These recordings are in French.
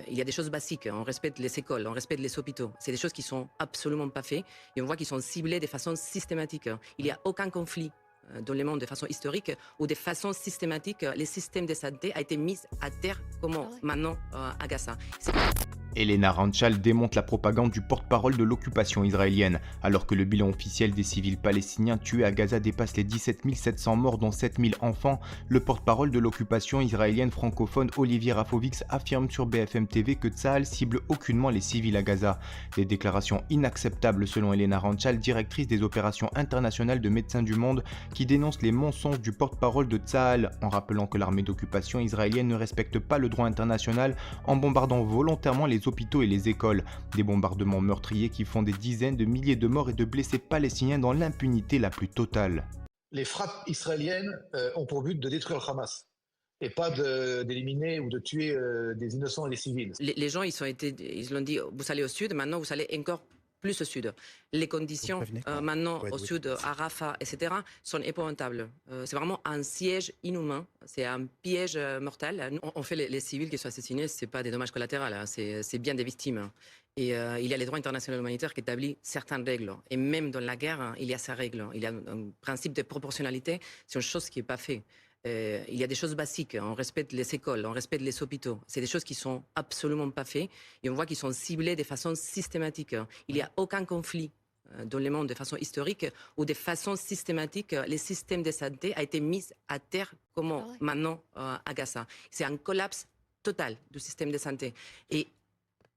Il y a des choses basiques, on respecte les écoles, on respecte les hôpitaux. C'est des choses qui sont absolument pas faites et on voit qu'ils sont ciblés de façon systématique. Il n'y a aucun conflit dans le monde de façon historique où de façon systématique, le système de santé a été mis à terre comme Ah ouais. maintenant à Gaza. Elena Ranchal démonte la propagande du porte-parole de l'occupation israélienne. Alors que le bilan officiel des civils palestiniens tués à Gaza dépasse les 17 700 morts dont 7 000 enfants, le porte-parole de l'occupation israélienne francophone Olivier Rafovix affirme sur BFM TV que Tsahal cible aucunement les civils à Gaza. Des déclarations inacceptables selon Elena Ranchal, directrice des opérations internationales de Médecins du Monde, qui dénonce les mensonges du porte-parole de Tsahal, en rappelant que l'armée d'occupation israélienne ne respecte pas le droit international en bombardant volontairement les hôpitaux et les écoles. Des bombardements meurtriers qui font des dizaines de milliers de morts et de blessés palestiniens dans l'impunité la plus totale. Les frappes israéliennes ont pour but de détruire le Hamas et pas d'éliminer ou de tuer des innocents et des civils. Les gens, ils l'ont dit, vous allez au sud, maintenant vous allez encore plus au sud. Les conditions maintenant au sud, à Rafah, etc., sont épouvantables. C'est vraiment un siège inhumain, c'est un piège mortel. Nous, on fait les civils qui sont assassinés, ce n'est pas des dommages collatéraux, hein, c'est bien des victimes. Et il y a les droits internationaux humanitaires qui établissent certaines règles. Et même dans la guerre, hein, il y a ces règles. Il y a un principe de proportionnalité, c'est une chose qui n'est pas faite. Il y a des choses basiques, on respecte les écoles, on respecte les hôpitaux. C'est des choses qui sont absolument pas faites et on voit qu'ils sont ciblés de façon systématique. Il n'y a aucun conflit dans le monde de façon historique où de façon systématique, le système de santé a été mis à terre comme Ah ouais. maintenant à Gaza. C'est un collapse total du système de santé. Et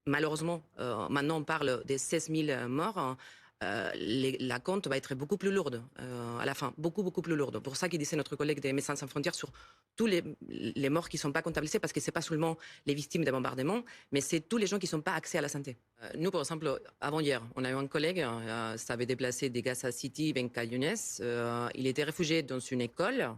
malheureusement, maintenant on parle de 16 000 morts. La compte va être beaucoup plus lourde à la fin, beaucoup plus lourde. Pour ça qu'il disait notre collègue des Médecins sans frontières sur tous les morts qui ne sont pas comptabilisés, parce que ce n'est pas seulement les victimes des bombardements, mais c'est tous les gens qui n'ont pas accès à la santé. Nous, par exemple, avant-hier, on a eu un collègue, s'avait déplacé de Gaza City, Ben Younes. Il était réfugié dans une école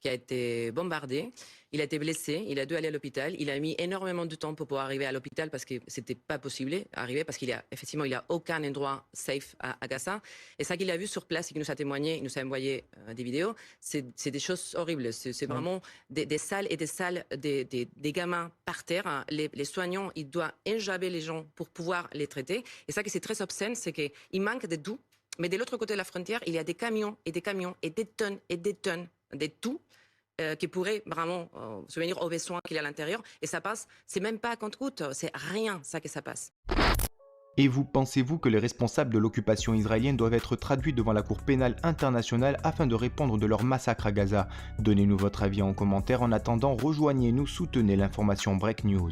qui a été bombardée. Il a été blessé, il a dû aller à l'hôpital. Il a mis énormément de temps pour pouvoir arriver à l'hôpital parce que c'était pas possible d'arriver, parce qu'il y a effectivement il y a aucun endroit safe à Gaza. Et ça qu'il a vu sur place et qu'il nous a témoigné, il nous a envoyé des vidéos, c'est des choses horribles. C'est vraiment des salles et des salles, des gamins par terre. Les soignants, ils doivent enjaber les gens pour pouvoir les traiter. Et ça qui c'est très obscène, c'est qu'il manque de tout. Mais de l'autre côté de la frontière, il y a des camions et des camions et des tonnes de tout qui pourraient vraiment subvenir aux besoins qu'il y a à l'intérieur. Et ça passe, c'est même pas à compte-gouttes, c'est rien ça que ça passe. Et vous, pensez-vous que les responsables de l'occupation israélienne doivent être traduits devant la Cour pénale internationale afin de répondre de leur massacre à Gaza? Donnez-nous votre avis en commentaire. En attendant, rejoignez-nous, soutenez l'information Break News.